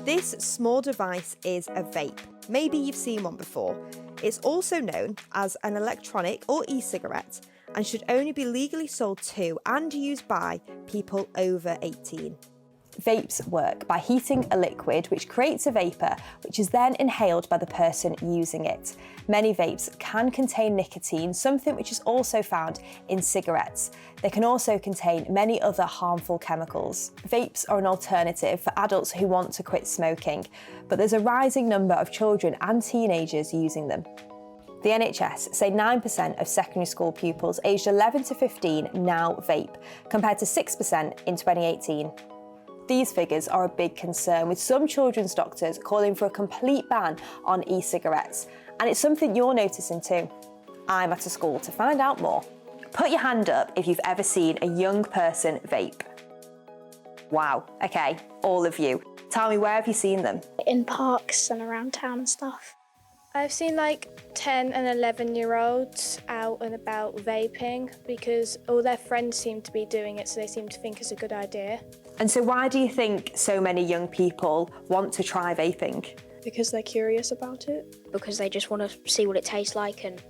This small device is a vape. Maybe you've seen one before. It's also known as an electronic or e-cigarette and should only be legally sold to and used by people over 18. Vapes work by heating a liquid which creates a vapour, which is then inhaled by the person using it. Many vapes can contain nicotine, something which is also found in cigarettes. They can also contain many other harmful chemicals. Vapes are an alternative for adults who want to quit smoking, but there's a rising number of children and teenagers using them. The NHS say 9% of secondary school pupils aged 11 to 15 now vape, compared to 6% in 2018. These figures are a big concern, with some children's doctors calling for a complete ban on e-cigarettes. And it's something you're noticing too. I'm at a school to find out more. Put your hand up if you've ever seen a young person vape. Wow, okay, all of you. Tell me, where have you seen them? In parks and around town and stuff. I've seen like 10 and 11-year-olds out and about vaping because all their friends seem to be doing it, so they seem to think it's a good idea. And so why do you think so many young people want to try vaping? Because they're curious about it. Because they just want to see what it tastes like and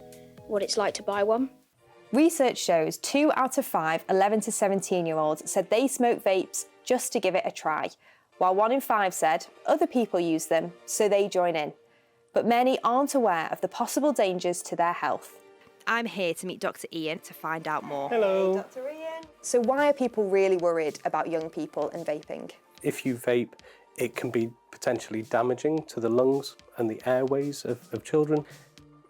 what it's like to buy one. Research shows 2 out of 5 11 to 17-year-olds said they smoke vapes just to give it a try, while 1 in 5 said other people use them, so they join in. But many aren't aware of the possible dangers to their health. I'm here to meet Dr. Ian to find out more. Hello. Hey, Dr. Ian. So why are people really worried about young people and vaping? If you vape, it can be potentially damaging to the lungs and the airways of children.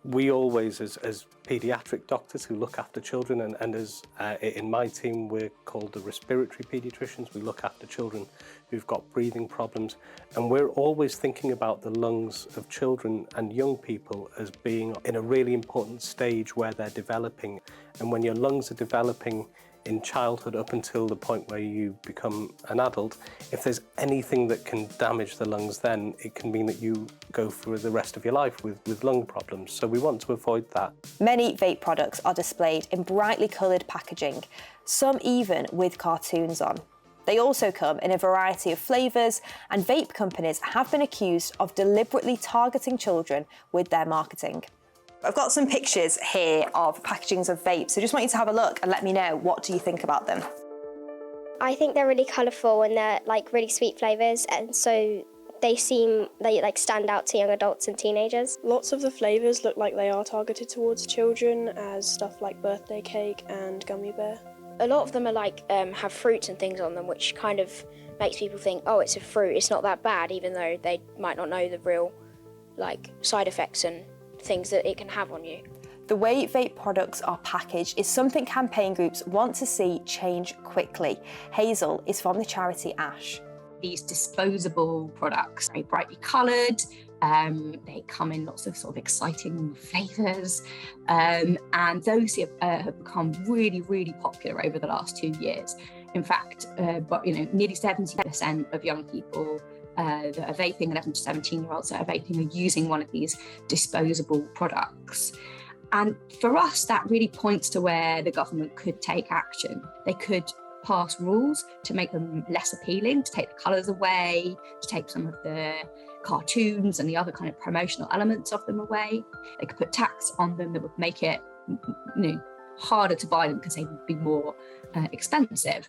We always, as paediatric doctors who look after children, and as in my team, we're called the respiratory paediatricians. We look after children who've got breathing problems, and we're always thinking about the lungs of children and young people as being in a really important stage where they're developing. And when your lungs are developing in childhood up until the point where you become an adult, if there's anything that can damage the lungs, then it can mean that you go through the rest of your life with lung problems. So we want to avoid that. Many vape products are displayed in brightly coloured packaging, some even with cartoons on. They also come in a variety of flavours, and vape companies have been accused of deliberately targeting children with their marketing. I've got some pictures here of packagings of vapes, so just want you to have a look and let me know, what do you think about them? I think they're really colourful and they're like really sweet flavours, and so they stand out to young adults and teenagers. Lots of the flavours look like they are targeted towards children, as stuff like birthday cake and gummy bear. A lot of them are like have fruits and things on them, which kind of makes people think, oh, it's a fruit, it's not that bad, even though they might not know the real like side effects and things that it can have on you. The way vape products are packaged is something campaign groups want to see change quickly. Hazel is from the charity ASH. These disposable products, very brightly coloured, they come in lots of sort of exciting flavours, and those have become really, really popular over the last 2 years. In fact, nearly 70% of young people that are vaping, 11 to 17-year-olds that are vaping, are using one of these disposable products. And for us, that really points to where the government could take action. They could pass rules to make them less appealing, to take the colours away, to take some of the cartoons and the other kind of promotional elements of them away. They could put tax on them that would make it harder to buy them because they would be more expensive.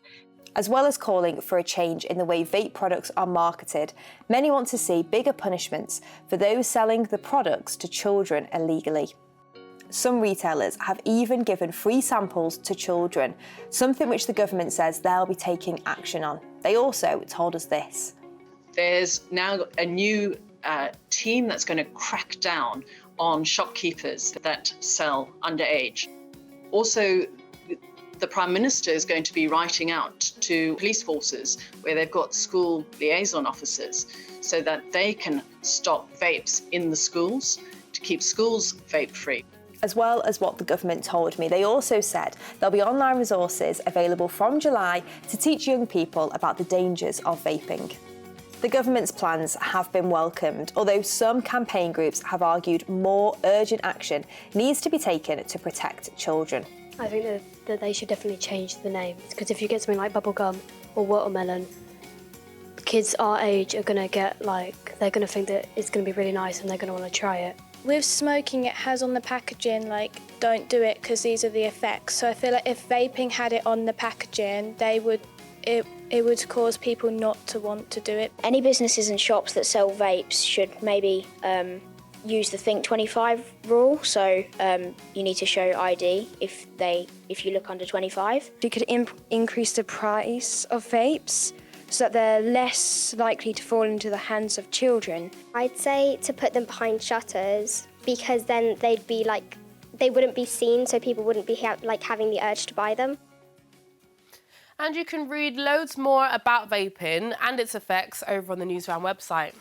As well as calling for a change in the way vape products are marketed, many want to see bigger punishments for those selling the products to children illegally. Some retailers have even given free samples to children, something which the government says they'll be taking action on. They also told us this. There's now a new team that's going to crack down on shopkeepers that sell underage. Also, the Prime Minister is going to be writing out to police forces where they've got school liaison officers so that they can stop vapes in the schools to keep schools vape-free. As well as what the government told me, they also said there'll be online resources available from July to teach young people about the dangers of vaping. The government's plans have been welcomed, although some campaign groups have argued more urgent action needs to be taken to protect children. I think that they should definitely change the name, because if you get something like bubblegum or watermelon, kids our age are going to get like, they're going to think that it's going to be really nice and they're going to want to try it. With smoking, it has on the packaging, like, don't do it because these are the effects. So I feel like if vaping had it on the packaging, it would cause people not to want to do it. Any businesses and shops that sell vapes should maybe use the Think 25 rule. So you need to show ID if you look under 25. You could increase the price of vapes so that they're less likely to fall into the hands of children. I'd say to put them behind shutters, because then they'd be like, they wouldn't be seen, so people wouldn't be having the urge to buy them. And you can read loads more about vaping and its effects over on the Newsround website.